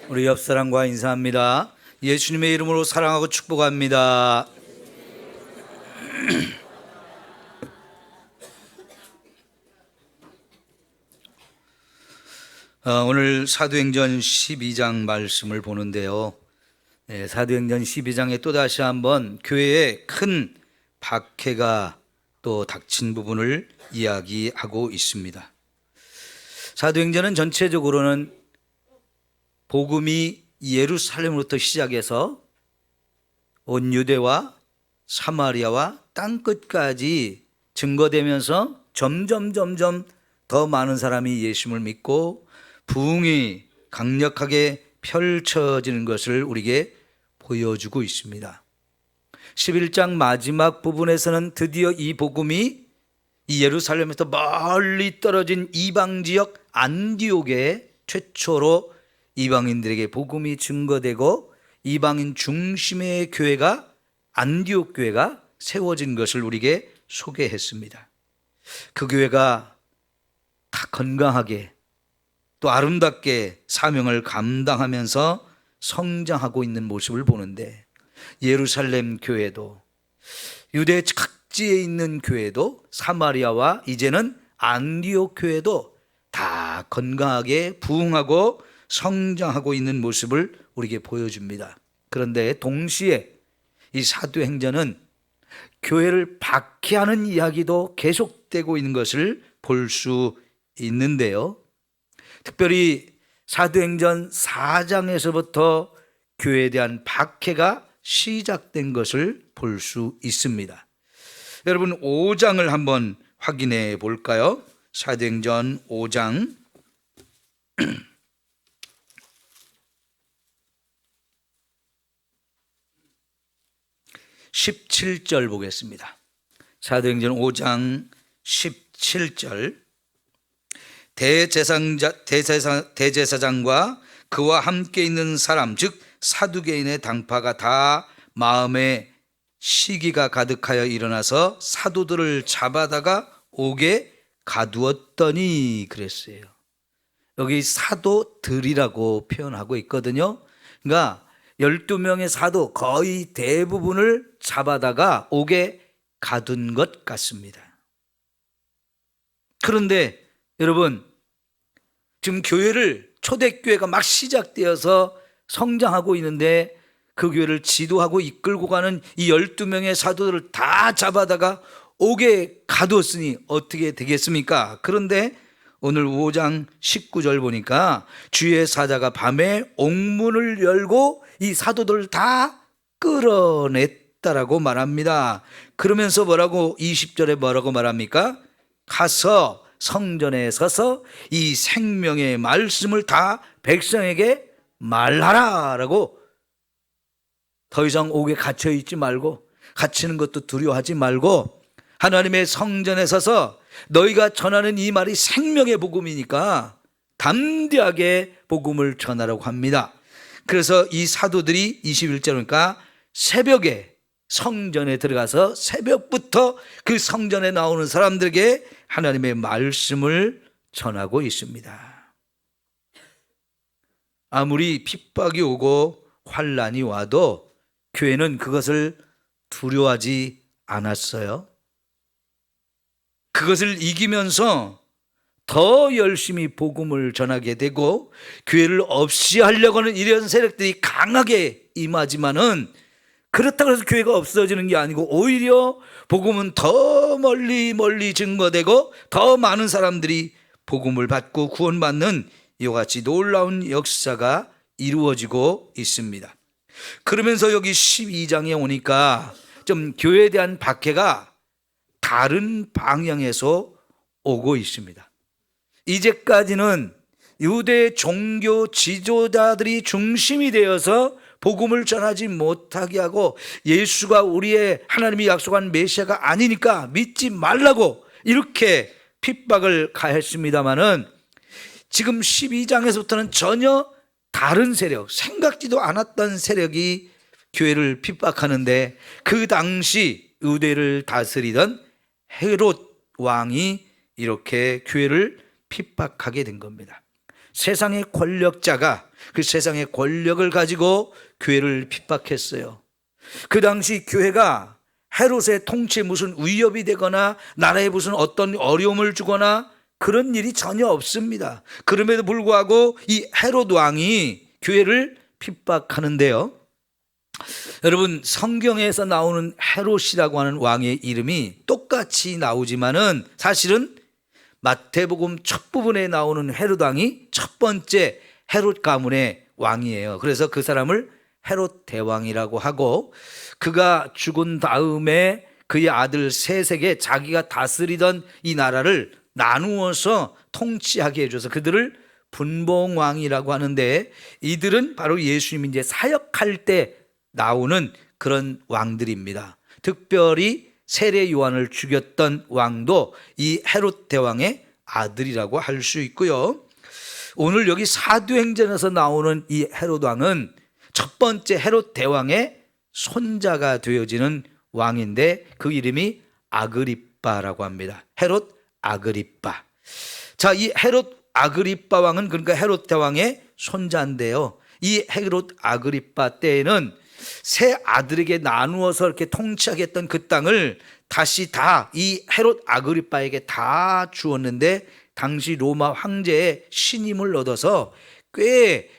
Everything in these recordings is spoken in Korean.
우리 옆사람과 인사합니다. 예수님의 이름으로 사랑하고 축복합니다. 오늘 사도행전 12장 말씀을 보는데요. 사도행전 12장에 또다시 한번 교회에 큰 박해가 또 닥친 부분을 이야기하고 있습니다. 사도행전은 전체적으로는 복음이 예루살렘으로부터 시작해서 온 유대와 사마리아와 땅끝까지 증거되면서 점점 더 많은 사람이 예수님을 믿고 부흥이 강력하게 펼쳐지는 것을 우리에게 보여주고 있습니다. 11장 마지막 부분에서는 드디어 이 복음이 이 예루살렘에서 멀리 떨어진 이방 지역 안디옥에 최초로 이방인들에게 복음이 증거되고 이방인 중심의 교회가 안디옥 교회가 세워진 것을 우리에게 소개했습니다. 그 교회가 다 건강하게 또 아름답게 사명을 감당하면서 성장하고 있는 모습을 보는데, 예루살렘 교회도 유대 각지에 있는 교회도 사마리아와 이제는 안디옥 교회도 다 건강하게 부흥하고 성장하고 있는 모습을 우리에게 보여줍니다. 그런데 동시에 이 사도행전은 교회를 박해하는 이야기도 계속되고 있는 것을 볼 수 있는데요. 특별히 사도행전 4장에서부터 교회에 대한 박해가 시작된 것을 볼 수 있습니다. 여러분 5장을 한번 확인해 볼까요? 사도행전 5장 17절 보겠습니다. 사도행전 5장 17절. 대제사장과 그와 함께 있는 사람, 즉 사두개인의 당파가 다 마음에 시기가 가득하여 일어나서 사도들을 잡아다가 옥에 가두었더니 그랬어요. 여기 사도들이라고 표현하고 있거든요. 그러니까 12명의 사도 거의 대부분을 잡아다가 옥에 가둔 것 같습니다. 그런데 여러분, 지금 교회를 초대교회가 막 시작되어서 성장하고 있는데 그 교회를 지도하고 이끌고 가는 이 12명의 사도들을 다 잡아다가 옥에 가두었으니 어떻게 되겠습니까? 그런데 오늘 5장 19절 보니까 주의 사자가 밤에 옥문을 열고 이 사도들을 다 끌어냈다라고 말합니다. 그러면서 20절에 뭐라고 말합니까? 가서 성전에 서서 이 생명의 말씀을 다 백성에게 말하라 라고, 더 이상 옥에 갇혀 있지 말고 갇히는 것도 두려워하지 말고 하나님의 성전에 서서 너희가 전하는 이 말이 생명의 복음이니까 담대하게 복음을 전하라고 합니다. 그래서 이 사도들이 21절이니까 새벽에 성전에 들어가서 새벽부터 그 성전에 나오는 사람들에게 하나님의 말씀을 전하고 있습니다. 아무리 핍박이 오고 환난이 와도 교회는 그것을 두려워하지 않았어요. 그것을 이기면서 더 열심히 복음을 전하게 되고, 교회를 없이 하려고 하는 이런 세력들이 강하게 임하지만은 그렇다고 해서 교회가 없어지는 게 아니고 오히려 복음은 더 멀리 증거되고 더 많은 사람들이 복음을 받고 구원받는 이와 같이 놀라운 역사가 이루어지고 있습니다. 그러면서 여기 12장에 오니까 좀 교회에 대한 박해가 다른 방향에서 오고 있습니다. 이제까지는 유대 종교 지도자들이 중심이 되어서 복음을 전하지 못하게 하고 예수가 우리의 하나님이 약속한 메시아가 아니니까 믿지 말라고 이렇게 핍박을 가했습니다마는, 지금 12장에서부터는 전혀 다른 세력, 생각지도 않았던 세력이 교회를 핍박하는데, 그 당시 유대를 다스리던 헤롯 왕이 이렇게 교회를 핍박하게 된 겁니다. 세상의 권력자가 그 세상의 권력을 가지고 교회를 핍박했어요. 그 당시 교회가 헤롯의 통치에 무슨 위협이 되거나 나라에 무슨 어떤 어려움을 주거나 그런 일이 전혀 없습니다. 그럼에도 불구하고 이 헤롯 왕이 교회를 핍박하는데요. 여러분, 성경에서 나오는 헤롯이라고 하는 왕의 이름이 똑같이 나오지만은 사실은 마태복음 첫 부분에 나오는 헤롯 왕이 첫 번째 헤롯 가문의 왕이에요. 그래서 그 사람을 헤롯 대왕이라고 하고, 그가 죽은 다음에 그의 아들 셋에게 자기가 다스리던 이 나라를 나누어서 통치하게 해줘서 그들을 분봉왕이라고 하는데, 이들은 바로 예수님이 이제 사역할 때 나오는 그런 왕들입니다. 특별히 세례 요한을 죽였던 왕도 이 헤롯 대왕의 아들이라고 할 수 있고요. 오늘 여기 사도행전에서 나오는 이 헤롯 왕은 첫 번째 헤롯 대왕의 손자가 되어지는 왕인데 그 이름이 아그리빠라고 합니다. 헤롯 아그리빠. 자, 이 헤롯 아그리빠 왕은 그러니까 헤롯 대왕의 손자인데요. 이 헤롯 아그리빠 때에는 세 아들에게 나누어서 이렇게 통치하게 했던 그 땅을 다시 다 이 헤롯 아그리빠에게 다 주었는데, 당시 로마 황제의 신임을 얻어서 꽤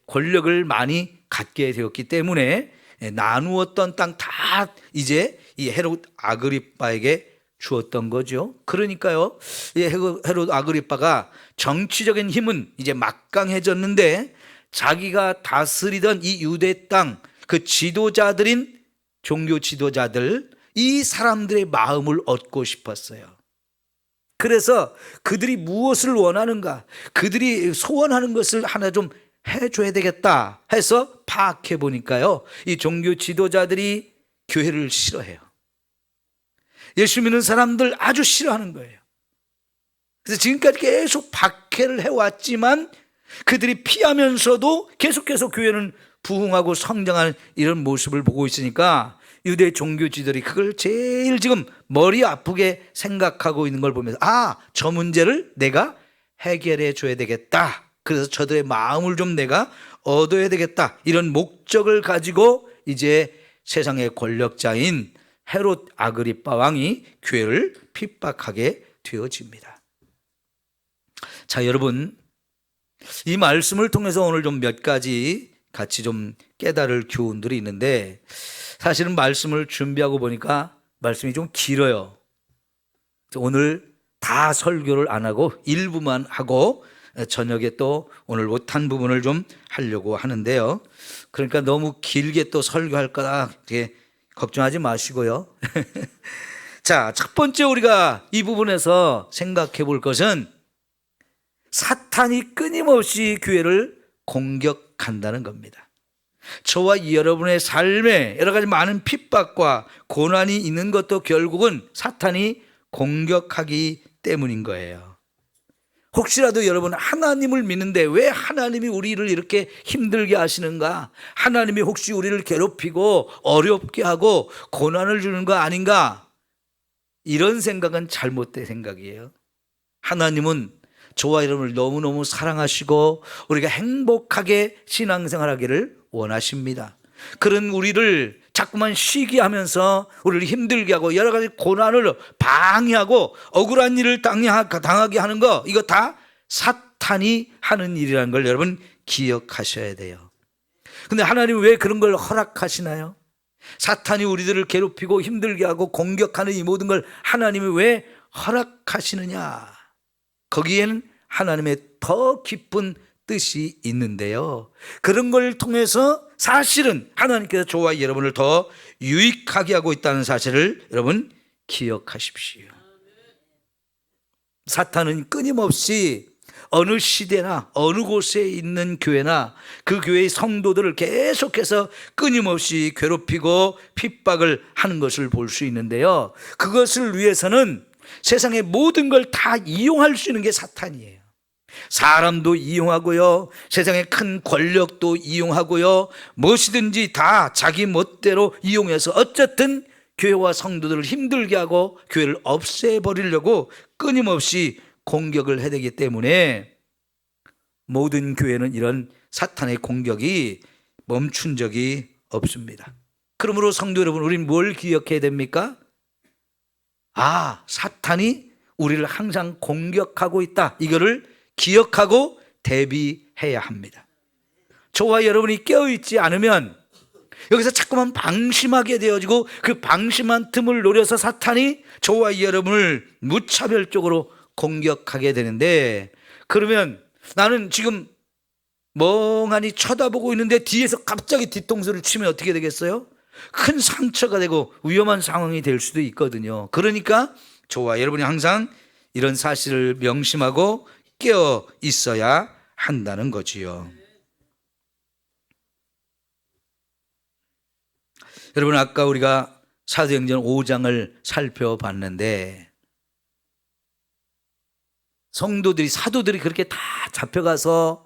권력을 많이 갖게 되었기 때문에 나누었던 땅 다 이제 이 헤롯 아그리빠에게 주었던 거죠. 그러니까요, 이 헤롯 아그리빠가 정치적인 힘은 이제 막강해졌는데 자기가 다스리던 이 유대 땅 그 지도자들인 종교 지도자들, 이 사람들의 마음을 얻고 싶었어요. 그래서 그들이 무엇을 원하는가, 그들이 소원하는 것을 하나 좀 해줘야 되겠다 해서 파악해 보니까요, 이 종교 지도자들이 교회를 싫어해요. 예수 믿는 사람들 아주 싫어하는 거예요. 그래서 지금까지 계속 박해를 해왔지만 그들이 피하면서도 계속해서 교회는 부흥하고 성장하는 이런 모습을 보고 있으니까 유대 종교 지도들이 그걸 제일 지금 머리 아프게 생각하고 있는 걸 보면서, 저 문제를 내가 해결해 줘야 되겠다, 그래서 저들의 마음을 좀 내가 얻어야 되겠다, 이런 목적을 가지고 이제 세상의 권력자인 헤롯 아그리빠 왕이 교회를 핍박하게 되어집니다. 자, 여러분, 이 말씀을 통해서 오늘 좀 몇 가지 같이 좀 깨달을 교훈들이 있는데, 사실은 말씀을 준비하고 보니까 말씀이 좀 길어요. 오늘 다 설교를 안 하고 일부만 하고 저녁에 또 오늘 못한 부분을 좀 하려고 하는데요. 그러니까 너무 길게 또 설교할 거다 걱정하지 마시고요. 자, 첫 번째 우리가 이 부분에서 생각해 볼 것은 사탄이 끊임없이 교회를 공격한다는 겁니다. 저와 여러분의 삶에 여러 가지 많은 핍박과 고난이 있는 것도 결국은 사탄이 공격하기 때문인 거예요. 혹시라도 여러분 하나님을 믿는데 왜 하나님이 우리를 이렇게 힘들게 하시는가? 하나님이 혹시 우리를 괴롭히고 어렵게 하고 고난을 주는 거 아닌가? 이런 생각은 잘못된 생각이에요. 하나님은 저와 여러분을 너무너무 사랑하시고 우리가 행복하게 신앙생활하기를 원하십니다. 그런 우리를 자꾸만 쉬게 하면서 우리를 힘들게 하고 여러 가지 고난을 방해하고 억울한 일을 당하게 하는 거, 이거 다 사탄이 하는 일이라는 걸 여러분 기억하셔야 돼요. 근데 하나님은 왜 그런 걸 허락하시나요? 사탄이 우리들을 괴롭히고 힘들게 하고 공격하는 이 모든 걸 하나님이 왜 허락하시느냐? 거기에는 하나님의 더 깊은 뜻이 있는데요, 그런 걸 통해서 사실은 하나님께서 저와 여러분을 더 유익하게 하고 있다는 사실을 여러분 기억하십시오. 사탄은 끊임없이 어느 시대나 어느 곳에 있는 교회나 그 교회의 성도들을 계속해서 끊임없이 괴롭히고 핍박을 하는 것을 볼 수 있는데요, 그것을 위해서는 세상의 모든 걸 다 이용할 수 있는 게 사탄이에요. 사람도 이용하고요, 세상의 큰 권력도 이용하고요, 무엇이든지 다 자기 멋대로 이용해서 어쨌든 교회와 성도들을 힘들게 하고 교회를 없애버리려고 끊임없이 공격을 해야 되기 때문에 모든 교회는 이런 사탄의 공격이 멈춘 적이 없습니다. 그러므로 성도 여러분, 우리는 뭘 기억해야 됩니까? 사탄이 우리를 항상 공격하고 있다. 이거를 기억하고 대비해야 합니다. 저와 여러분이 깨어있지 않으면 여기서 자꾸만 방심하게 되어지고, 그 방심한 틈을 노려서 사탄이 저와 여러분을 무차별적으로 공격하게 되는데, 그러면 나는 지금 멍하니 쳐다보고 있는데 뒤에서 갑자기 뒤통수를 치면 어떻게 되겠어요? 큰 상처가 되고 위험한 상황이 될 수도 있거든요. 그러니까 저와 여러분이 항상 이런 사실을 명심하고 깨어 있어야 한다는 거지요. 여러분, 아까 우리가 사도행전 5장을 살펴봤는데, 성도들이, 사도들이 그렇게 다 잡혀가서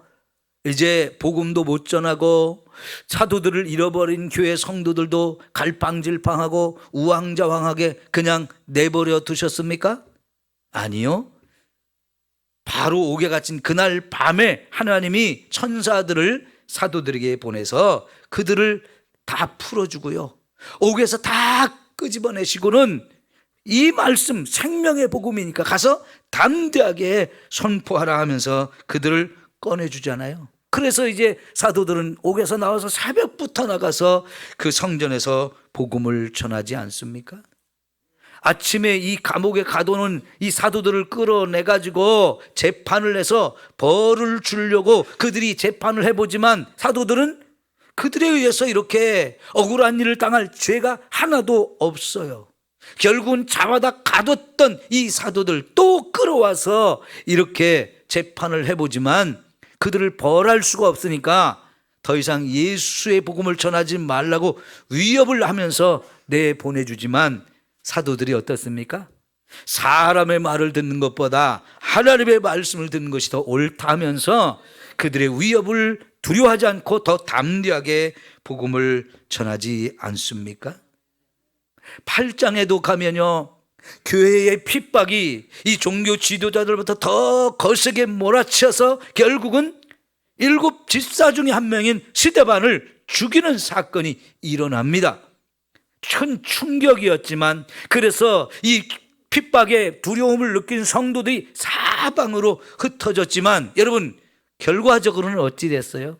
이제 복음도 못 전하고, 사도들을 잃어버린 교회 성도들도 갈팡질팡하고 우왕좌왕하게 그냥 내버려 두셨습니까? 아니요. 바로 옥에 갇힌 그날 밤에 하나님이 천사들을 사도들에게 보내서 그들을 다 풀어주고요, 옥에서 다 끄집어내시고는 이 말씀, 생명의 복음이니까 가서 담대하게 선포하라 하면서 그들을 꺼내주잖아요. 그래서 이제 사도들은 옥에서 나와서 새벽부터 나가서 그 성전에서 복음을 전하지 않습니까? 아침에 이 감옥에 가둬놓은 이 사도들을 끌어내가지고 재판을 해서 벌을 주려고 그들이 재판을 해보지만, 사도들은 그들에 의해서 이렇게 억울한 일을 당할 죄가 하나도 없어요. 결국은 잡아다 가뒀던 이 사도들 또 끌어와서 이렇게 재판을 해보지만 그들을 벌할 수가 없으니까 더 이상 예수의 복음을 전하지 말라고 위협을 하면서 내보내주지만, 사도들이 어떻습니까? 사람의 말을 듣는 것보다 하나님의 말씀을 듣는 것이 더 옳다면서 그들의 위협을 두려워하지 않고 더 담대하게 복음을 전하지 않습니까? 8장에도 가면요, 교회의 핍박이 이 종교 지도자들부터 더 거세게 몰아쳐서 결국은 7 집사 중에 한 명인 스데반을 죽이는 사건이 일어납니다. 큰 충격이었지만, 그래서 이 핍박에 두려움을 느낀 성도들이 사방으로 흩어졌지만, 여러분, 결과적으로는 어찌 됐어요?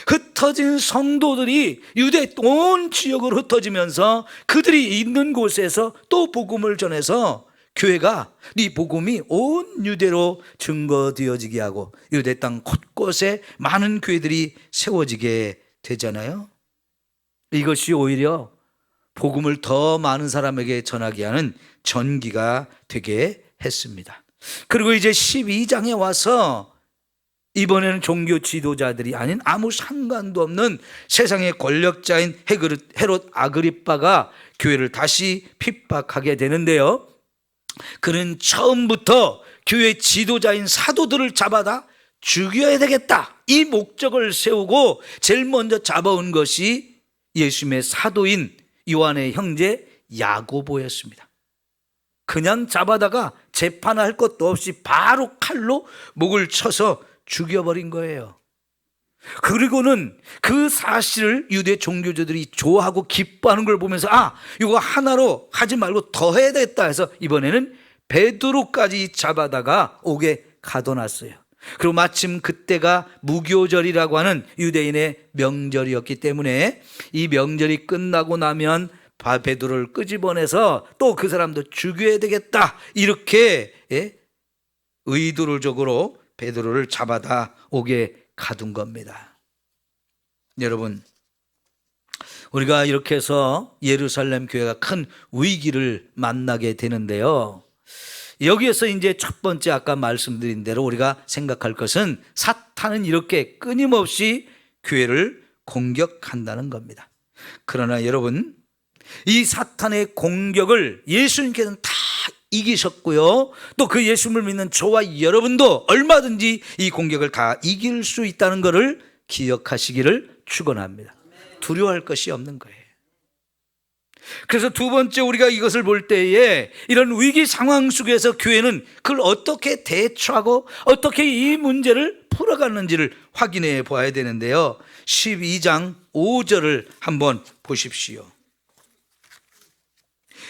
흩어진 성도들이 유대 온 지역으로 흩어지면서 그들이 있는 곳에서 또 복음을 전해서 교회가 이 복음이 온 유대로 증거되어지게 하고 유대 땅 곳곳에 많은 교회들이 세워지게 되잖아요. 이것이 오히려 복음을 더 많은 사람에게 전하게 하는 전기가 되게 했습니다. 그리고 이제 12장에 와서 이번에는 종교 지도자들이 아닌 아무 상관도 없는 세상의 권력자인 헤롯 아그리빠가 교회를 다시 핍박하게 되는데요, 그는 처음부터 교회 지도자인 사도들을 잡아다 죽여야 되겠다, 이 목적을 세우고 제일 먼저 잡아온 것이 예수님의 사도인 요한의 형제 야고보였습니다. 그냥 잡아다가 재판할 것도 없이 바로 칼로 목을 쳐서 죽여버린 거예요. 그리고는 그 사실을 유대 종교자들이 좋아하고 기뻐하는 걸 보면서 이거 하나로 하지 말고 더 해야 되겠다 해서 이번에는 베드로까지 잡아다가 옥에 가둬놨어요. 그리고 마침 그때가 무교절이라고 하는 유대인의 명절이었기 때문에 이 명절이 끝나고 나면 베드로를 끄집어내서 또 그 사람도 죽여야 되겠다, 이렇게 의도적으로 베드로를 잡아다 옥에 가둔 겁니다. 여러분, 우리가 이렇게 해서 예루살렘 교회가 큰 위기를 만나게 되는데요, 여기에서 이제 첫 번째 아까 말씀드린 대로 우리가 생각할 것은 사탄은 이렇게 끊임없이 교회를 공격한다는 겁니다. 그러나 여러분, 이 사탄의 공격을 예수님께서는 다 이기셨고요, 또 그 예수님을 믿는 저와 여러분도 얼마든지 이 공격을 다 이길 수 있다는 것을 기억하시기를 축원합니다. 두려워할 것이 없는 거예요. 그래서 두 번째, 우리가 이것을 볼 때에 이런 위기 상황 속에서 교회는 그걸 어떻게 대처하고 어떻게 이 문제를 풀어갔는지를 확인해 보아야 되는데요. 12장 5절을 한번 보십시오.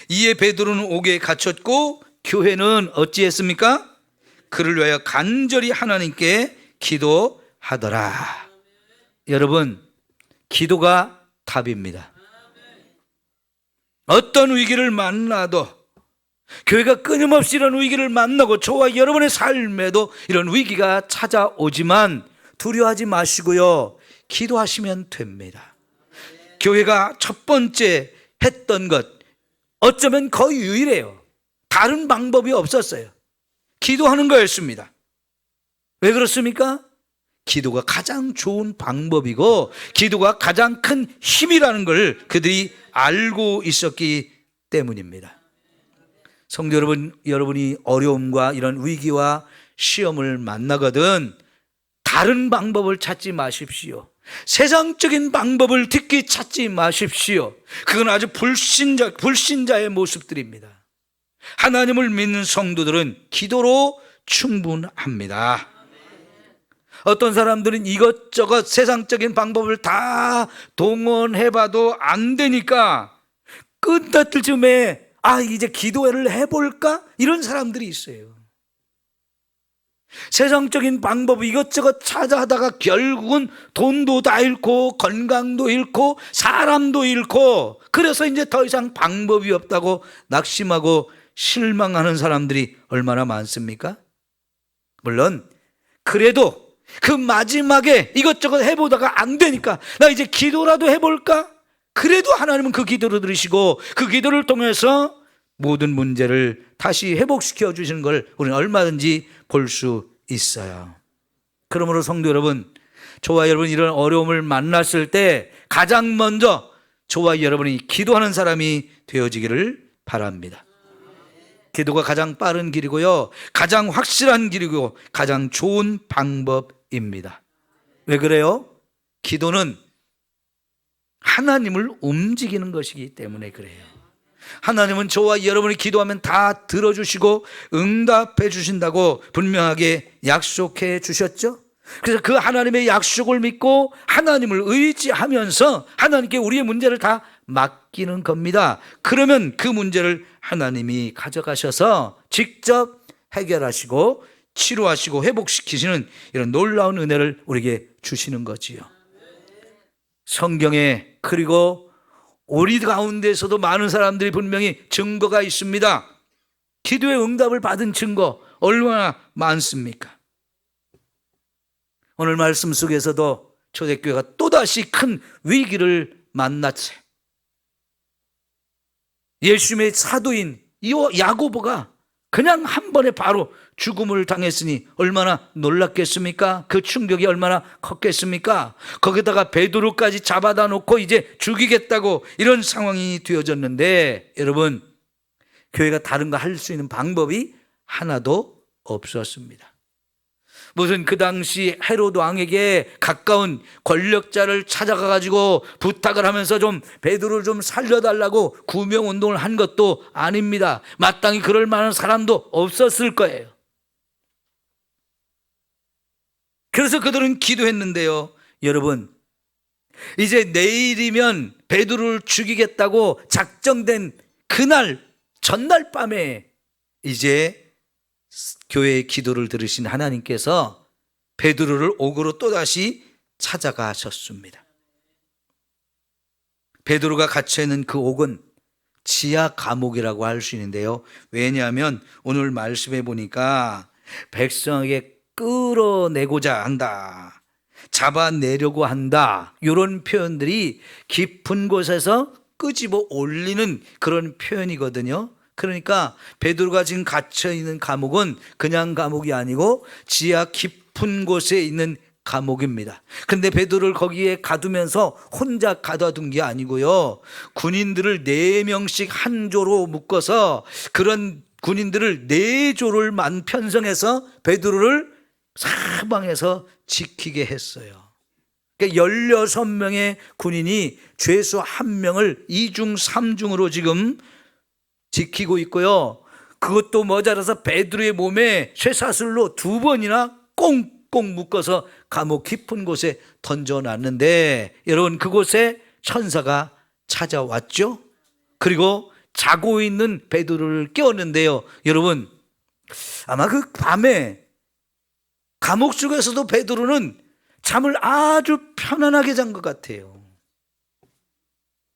이에 베드로는 옥에 갇혔고 교회는 어찌했습니까? 그를 위하여 간절히 하나님께 기도하더라. 여러분, 기도가 답입니다. 어떤 위기를 만나도, 교회가 끊임없이 이런 위기를 만나고 저와 여러분의 삶에도 이런 위기가 찾아오지만 두려워하지 마시고요, 기도하시면 됩니다. 교회가 첫 번째 했던 것, 어쩌면 거의 유일해요. 다른 방법이 없었어요. 기도하는 거였습니다. 왜 그렇습니까? 기도가 가장 좋은 방법이고 기도가 가장 큰 힘이라는 걸 그들이 알고 있었기 때문입니다. 성도 여러분, 여러분이 어려움과 이런 위기와 시험을 만나거든 다른 방법을 찾지 마십시오. 세상적인 방법을 특히 찾지 마십시오. 그건 아주 불신자의 모습들입니다. 하나님을 믿는 성도들은 기도로 충분합니다. 어떤 사람들은 이것저것 세상적인 방법을 다 동원해봐도 안 되니까 끝났을 즈음에 이제 기도를 해볼까? 이런 사람들이 있어요. 세상적인 방법 이것저것 찾아하다가 결국은 돈도 다 잃고 건강도 잃고 사람도 잃고, 그래서 이제 더 이상 방법이 없다고 낙심하고 실망하는 사람들이 얼마나 많습니까? 물론 그래도 그 마지막에 이것저것 해보다가 안 되니까 나 이제 기도라도 해볼까? 그래도 하나님은 그 기도를 들으시고 그 기도를 통해서 모든 문제를 다시 회복시켜 주시는 걸 우리는 얼마든지 볼 수 있어요. 그러므로 성도 여러분, 저와 여러분이 이런 어려움을 만났을 때 가장 먼저 저와 여러분이 기도하는 사람이 되어지기를 바랍니다. 기도가 가장 빠른 길이고요, 가장 확실한 길이고 가장 좋은 방법입니다. 왜 그래요? 기도는 하나님을 움직이는 것이기 때문에 그래요. 하나님은 저와 여러분이 기도하면 다 들어주시고 응답해 주신다고 분명하게 약속해 주셨죠. 그래서 그 하나님의 약속을 믿고 하나님을 의지하면서 하나님께 우리의 문제를 다 맡기는 겁니다. 그러면 그 문제를 하나님이 가져가셔서 직접 해결하시고 치료하시고 회복시키시는 이런 놀라운 은혜를 우리에게 주시는 거지요. 성경에, 그리고 우리 가운데서도 많은 사람들이 분명히 증거가 있습니다. 기도의 응답을 받은 증거 얼마나 많습니까? 오늘 말씀 속에서도 초대교회가 또다시 큰 위기를 만났어요. 예수님의 사도인 야고보가 그냥 한 번에 바로 죽음을 당했으니 얼마나 놀랐겠습니까? 그 충격이 얼마나 컸겠습니까? 거기다가 베드로까지 잡아다 놓고 이제 죽이겠다고 이런 상황이 되어졌는데, 여러분, 교회가 다른 거 할 수 있는 방법이 하나도 없었습니다. 무슨 그 당시 헤로드 왕에게 가까운 권력자를 찾아가 가지고 부탁을 하면서 좀 베드로를 좀 살려달라고 구명운동을 한 것도 아닙니다. 마땅히 그럴 만한 사람도 없었을 거예요. 그래서 그들은 기도했는데요, 여러분, 이제 내일이면 베드로를 죽이겠다고 작정된 그날 전날 밤에 이제 교회의 기도를 들으신 하나님께서 베드로를 옥으로 또다시 찾아가셨습니다. 베드로가 갇혀있는 그 옥은 지하 감옥이라고 할 수 있는데요, 왜냐하면 오늘 말씀해 보니까 백성에게 끌어내고자 한다, 잡아내려고 한다, 이런 표현들이 깊은 곳에서 끄집어 올리는 그런 표현이거든요. 그러니까 베드로가 지금 갇혀있는 감옥은 그냥 감옥이 아니고 지하 깊은 곳에 있는 감옥입니다. 근데 베드로를 거기에 가두면서 혼자 가둬둔 게 아니고요, 군인들을 4명씩 한 조로 묶어서 그런 군인들을 4조를 편성해서 베드로를 사방에서 지키게 했어요. 그러니까 16명의 군인이 죄수 1명을 2중 3중으로 지금 지키고 있고요, 그것도 모자라서 베드로의 몸에 쇠사슬로 2번이나 꽁꽁 꼭꼭 묶어서 감옥 깊은 곳에 던져놨는데, 여러분, 그곳에 천사가 찾아왔죠. 그리고 자고 있는 베드로를 깨웠는데요. 여러분, 아마 그 밤에 감옥 속에서도 베드로는 잠을 아주 편안하게 잔 것 같아요.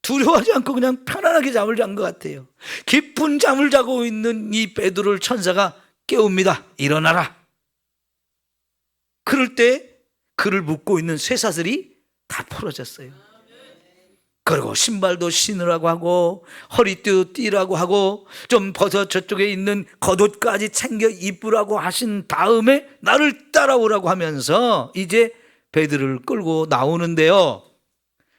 두려워하지 않고 그냥 편안하게 잠을 잔 것 같아요. 깊은 잠을 자고 있는 이 베드로를 천사가 깨웁니다. 일어나라. 그럴 때 그를 묶고 있는 쇠사슬이 다 풀어졌어요. 그리고 신발도 신으라고 하고 허리띠도 띠라고 하고 좀 벗어 저쪽에 있는 겉옷까지 챙겨 입으라고 하신 다음에 나를 따라오라고 하면서 이제 베드로를 끌고 나오는데요.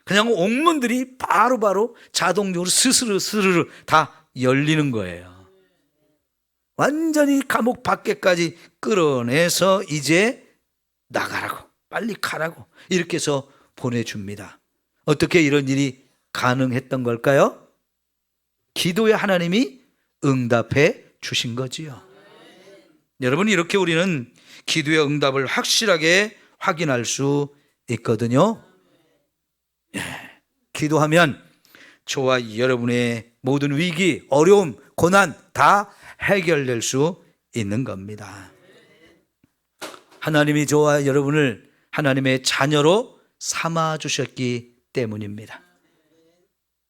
그냥 옥문들이 바로바로 자동적으로 스르르 다 열리는 거예요. 완전히 감옥 밖에까지 끌어내서 이제 나가라고, 빨리 가라고 이렇게 해서 보내줍니다. 어떻게 이런 일이 가능했던 걸까요? 기도에 하나님이 응답해 주신 거지요. 여러분, 이렇게 우리는 기도의 응답을 확실하게 확인할 수 있거든요. 기도하면 저와 여러분의 모든 위기, 어려움, 고난 다 해결될 수 있는 겁니다. 하나님이 저와 여러분을 하나님의 자녀로 삼아 주셨기 때문입니다.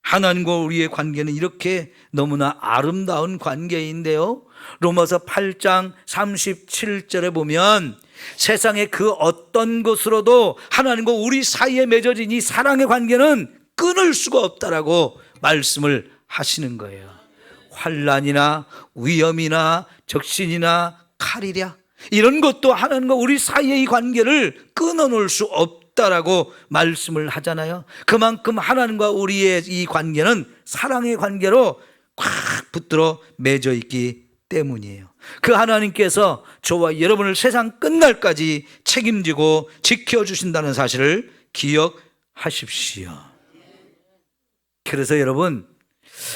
하나님과 우리의 관계는 이렇게 너무나 아름다운 관계인데요. 로마서 8장 37절에 보면 세상의 그 어떤 것으로도 하나님과 우리 사이에 맺어진 이 사랑의 관계는 끊을 수가 없다라고 말씀을 하시는 거예요. 환난이나 위험이나 적신이나 칼이랴 이런 것도 하나님과 우리 사이의 이 관계를 끊어놓을 수 없다라고 말씀을 하잖아요. 그만큼 하나님과 우리의 이 관계는 사랑의 관계로 꽉 붙들어 맺어 있기 때문이에요. 그 하나님께서 저와 여러분을 세상 끝날까지 책임지고 지켜주신다는 사실을 기억하십시오. 그래서 여러분,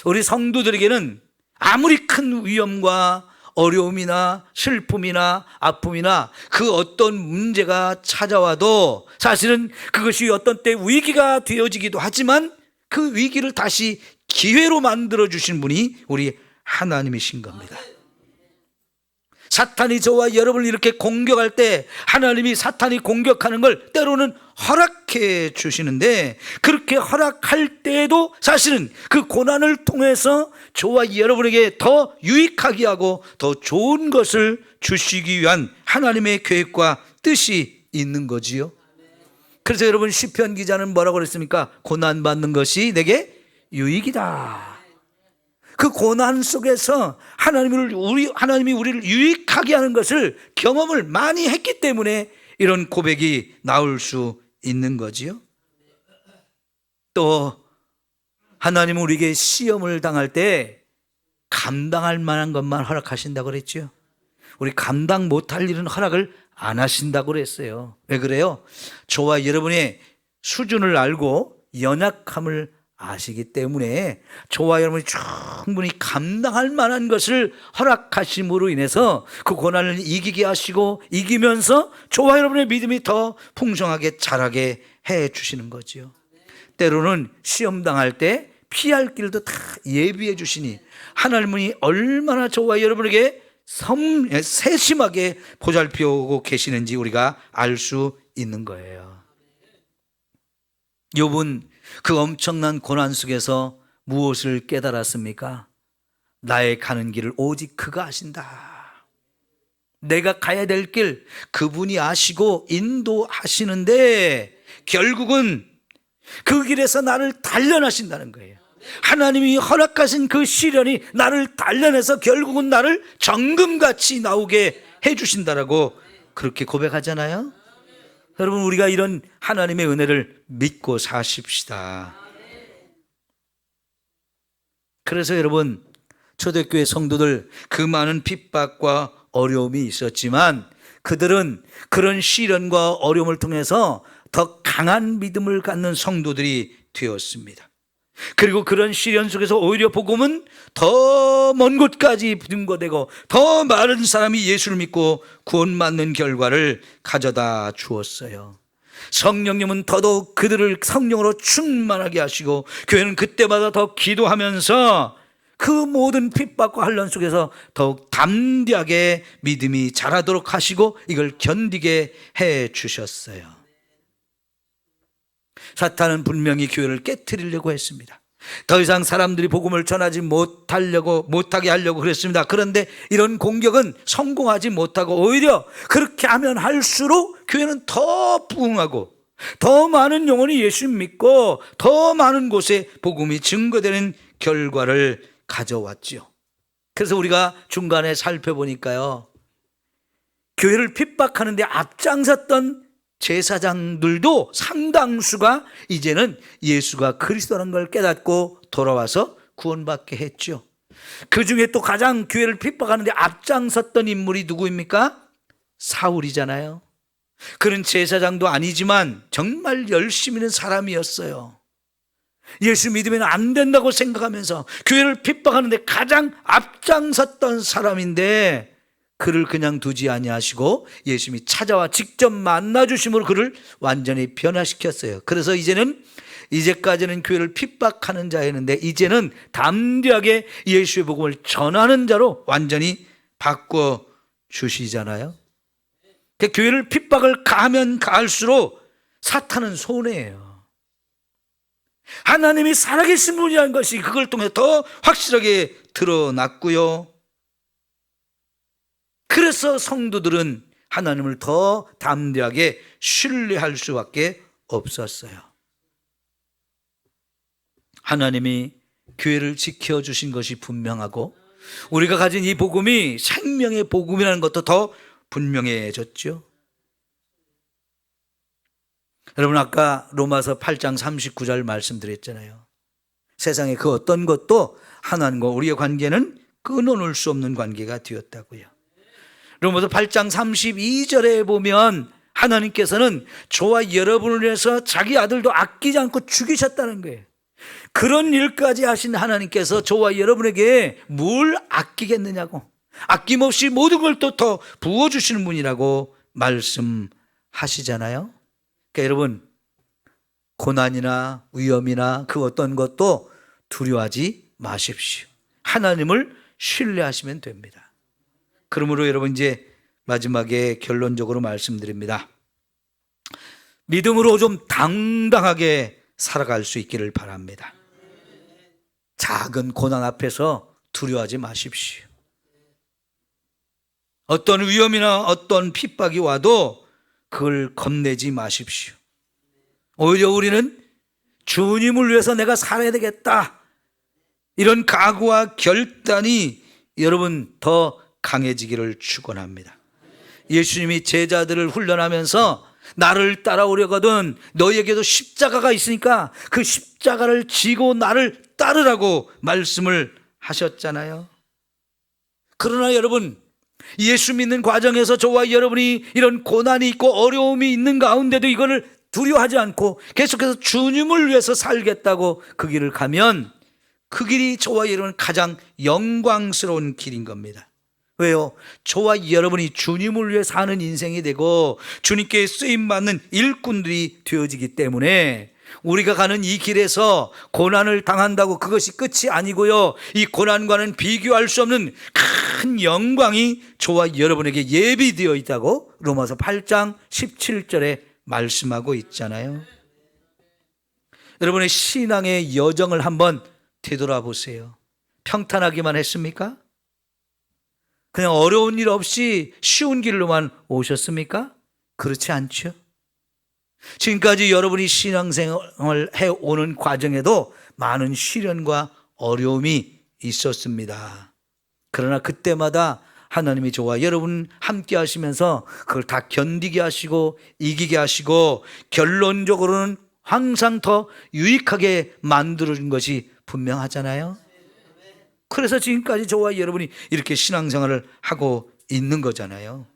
우리 성도들에게는 아무리 큰 위험과 어려움이나 슬픔이나 아픔이나 그 어떤 문제가 찾아와도 사실은 그것이 어떤 때 위기가 되어지기도 하지만 그 위기를 다시 기회로 만들어 주신 분이 우리 하나님이신 겁니다. 사탄이 저와 여러분을 이렇게 공격할 때 하나님이 사탄이 공격하는 걸 때로는 허락해 주시는데, 그렇게 허락할 때에도 사실은 그 고난을 통해서 저와 여러분에게 더 유익하게 하고 더 좋은 것을 주시기 위한 하나님의 계획과 뜻이 있는 거지요. 그래서 여러분, 시편 기자는 뭐라고 그랬습니까? 고난받는 것이 내게 유익이다. 그 고난 속에서 하나님이 우리를 유익하게 하는 것을 경험을 많이 했기 때문에 이런 고백이 나올 수 있는 거지요. 또 하나님은 우리에게 시험을 당할 때 감당할 만한 것만 허락하신다고 그랬죠. 우리 감당 못할 일은 허락을 안 하신다고 그랬어요. 왜 그래요? 저와 여러분의 수준을 알고 연약함을 아시기 때문에 저와 여러분이 충분히 감당할 만한 것을 허락하심으로 인해서 그 고난을 이기게 하시고 이기면서 저와 여러분의 믿음이 더 풍성하게 자라게 해 주시는 거죠. 때로는 시험 당할 때 피할 길도 다 예비해 주시니 하나님이 얼마나 저와 여러분에게 세심하게 보살펴오고 계시는지 우리가 알 수 있는 거예요. 욥은 그 엄청난 고난 속에서 무엇을 깨달았습니까? 나의 가는 길을 오직 그가 아신다. 내가 가야 될 길 그분이 아시고 인도하시는데 결국은 그 길에서 나를 단련하신다는 거예요. 하나님이 허락하신 그 시련이 나를 단련해서 결국은 나를 정금같이 나오게 해주신다라고 그렇게 고백하잖아요. 여러분, 우리가 이런 하나님의 은혜를 믿고 사십시다. 그래서 여러분, 초대교회 성도들 그 많은 핍박과 어려움이 있었지만 그들은 그런 시련과 어려움을 통해서 더 강한 믿음을 갖는 성도들이 되었습니다. 그리고 그런 시련 속에서 오히려 복음은 더 먼 곳까지 증거되고 더 많은 사람이 예수를 믿고 구원받는 결과를 가져다 주었어요. 성령님은 더더욱 그들을 성령으로 충만하게 하시고 교회는 그때마다 더 기도하면서 그 모든 핍박과 환난 속에서 더욱 담대하게 믿음이 자라도록 하시고 이걸 견디게 해 주셨어요. 사탄은 분명히 교회를 깨트리려고 했습니다. 더 이상 사람들이 복음을 전하지 못하게 하려고 그랬습니다. 그런데 이런 공격은 성공하지 못하고 오히려 그렇게 하면 할수록 교회는 더 부흥하고 더 많은 영혼이 예수 믿고 더 많은 곳에 복음이 증거되는 결과를 가져왔죠. 그래서 우리가 중간에 살펴보니까요, 교회를 핍박하는데 앞장섰던 제사장들도 상당수가 이제는 예수가 그리스도라는 걸 깨닫고 돌아와서 구원받게 했죠. 그 중에 또 가장 교회를 핍박하는데 앞장섰던 인물이 누구입니까? 사울이잖아요. 그는 제사장도 아니지만 정말 열심히 있는 사람이었어요. 예수 믿으면 안 된다고 생각하면서 교회를 핍박하는데 가장 앞장섰던 사람인데 그를 그냥 두지 아니하시고 예수님이 찾아와 직접 만나 주심으로 그를 완전히 변화시켰어요. 그래서 이제까지는 교회를 핍박하는 자였는데 이제는 담대하게 예수의 복음을 전하는 자로 완전히 바꿔 주시잖아요. 그러니까 교회를 핍박을 가하면 가할수록 사탄은 손해예요. 하나님이 살아계신 분이라는 것이 그걸 통해 더 확실하게 드러났고요. 그래서 성도들은 하나님을 더 담대하게 신뢰할 수밖에 없었어요. 하나님이 교회를 지켜주신 것이 분명하고 우리가 가진 이 복음이 생명의 복음이라는 것도 더 분명해졌죠. 여러분, 아까 로마서 8장 39절 말씀드렸잖아요. 세상의 그 어떤 것도 하나님과 우리의 관계는 끊어놓을 수 없는 관계가 되었다고요. 로마서 8장 32절에 보면 하나님께서는 저와 여러분을 위해서 자기 아들도 아끼지 않고 죽이셨다는 거예요. 그런 일까지 하신 하나님께서 저와 여러분에게 뭘 아끼겠느냐고, 아낌없이 모든 걸 또 더 부어주시는 분이라고 말씀하시잖아요. 그러니까 여러분, 고난이나 위험이나 그 어떤 것도 두려워하지 마십시오. 하나님을 신뢰하시면 됩니다. 그러므로 여러분, 이제 마지막에 결론적으로 말씀드립니다. 믿음으로 좀 당당하게 살아갈 수 있기를 바랍니다. 작은 고난 앞에서 두려워하지 마십시오. 어떤 위험이나 어떤 핍박이 와도 그걸 겁내지 마십시오. 오히려 우리는 주님을 위해서 내가 살아야 되겠다, 이런 각오와 결단이 여러분 더 강해지기를 축원합니다. 예수님이 제자들을 훈련하면서 나를 따라오려거든 너희에게도 십자가가 있으니까 그 십자가를 지고 나를 따르라고 말씀을 하셨잖아요. 그러나 여러분, 예수 믿는 과정에서 저와 여러분이 이런 고난이 있고 어려움이 있는 가운데도 이거를 두려워하지 않고 계속해서 주님을 위해서 살겠다고 그 길을 가면 그 길이 저와 여러분 가장 영광스러운 길인 겁니다. 왜요? 저와 여러분이 주님을 위해 사는 인생이 되고 주님께 쓰임받는 일꾼들이 되어지기 때문에 우리가 가는 이 길에서 고난을 당한다고 그것이 끝이 아니고요, 이 고난과는 비교할 수 없는 큰 영광이 저와 여러분에게 예비되어 있다고 로마서 8장 17절에 말씀하고 있잖아요. 여러분의 신앙의 여정을 한번 되돌아보세요. 평탄하기만 했습니까? 그냥 어려운 일 없이 쉬운 길로만 오셨습니까? 그렇지 않죠. 지금까지 여러분이 신앙생활을 해오는 과정에도 많은 시련과 어려움이 있었습니다. 그러나 그때마다 하나님이 저와 여러분 함께 하시면서 그걸 다 견디게 하시고 이기게 하시고 결론적으로는 항상 더 유익하게 만들어준 것이 분명하잖아요. 그래서 지금까지 저와 여러분이 이렇게 신앙생활을 하고 있는 거잖아요.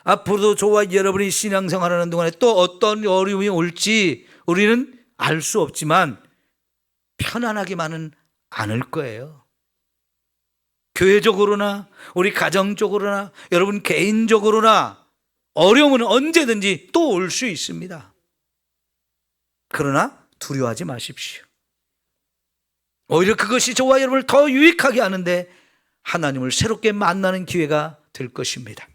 앞으로도 저와 여러분이 신앙생활하는 동안에 또 어떤 어려움이 올지 우리는 알 수 없지만 편안하기만은 않을 거예요. 교회적으로나 우리 가정적으로나 여러분 개인적으로나 어려움은 언제든지 또 올 수 있습니다. 그러나 두려워하지 마십시오. 오히려 그것이 저와 여러분을 더 유익하게 하는데 하나님을 새롭게 만나는 기회가 될 것입니다.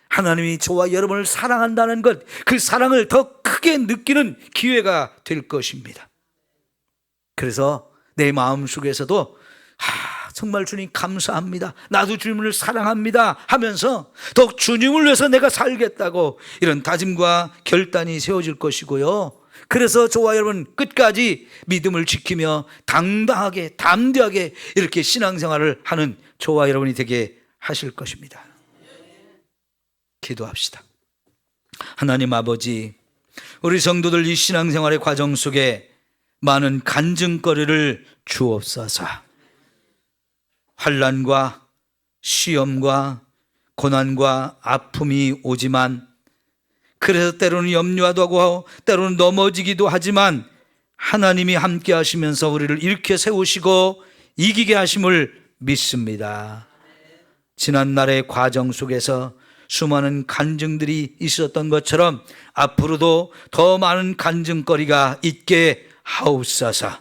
하나님이 저와 여러분을 사랑한다는 것, 그 사랑을 더 크게 느끼는 기회가 될 것입니다. 그래서 내 마음속에서도 정말 주님 감사합니다, 나도 주님을 사랑합니다 하면서 더욱 주님을 위해서 내가 살겠다고 이런 다짐과 결단이 세워질 것이고요. 그래서 저와 여러분 끝까지 믿음을 지키며 당당하게 담대하게 이렇게 신앙생활을 하는 저와 여러분이 되게 하실 것입니다. 기도합시다. 하나님 아버지, 우리 성도들 이 신앙생활의 과정 속에 많은 간증거리를 주옵소서. 환난과 시험과 고난과 아픔이 오지만, 그래서 때로는 염려하도 하고 때로는 넘어지기도 하지만 하나님이 함께 하시면서 우리를 일으켜 세우시고 이기게 하심을 믿습니다. 지난날의 과정 속에서 수많은 간증들이 있었던 것처럼 앞으로도 더 많은 간증거리가 있게 하옵소서.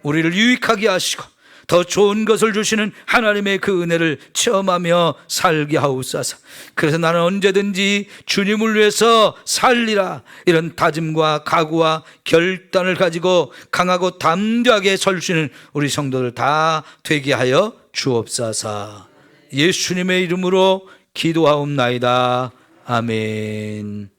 우리를 유익하게 하시고 더 좋은 것을 주시는 하나님의 그 은혜를 체험하며 살게 하옵소서. 그래서 나는 언제든지 주님을 위해서 살리라, 이런 다짐과 각오와 결단을 가지고 강하고 담대하게 설 수 있는 우리 성도들 다 되게 하여 주옵소서. 예수님의 이름으로 기도하옵나이다. 아멘.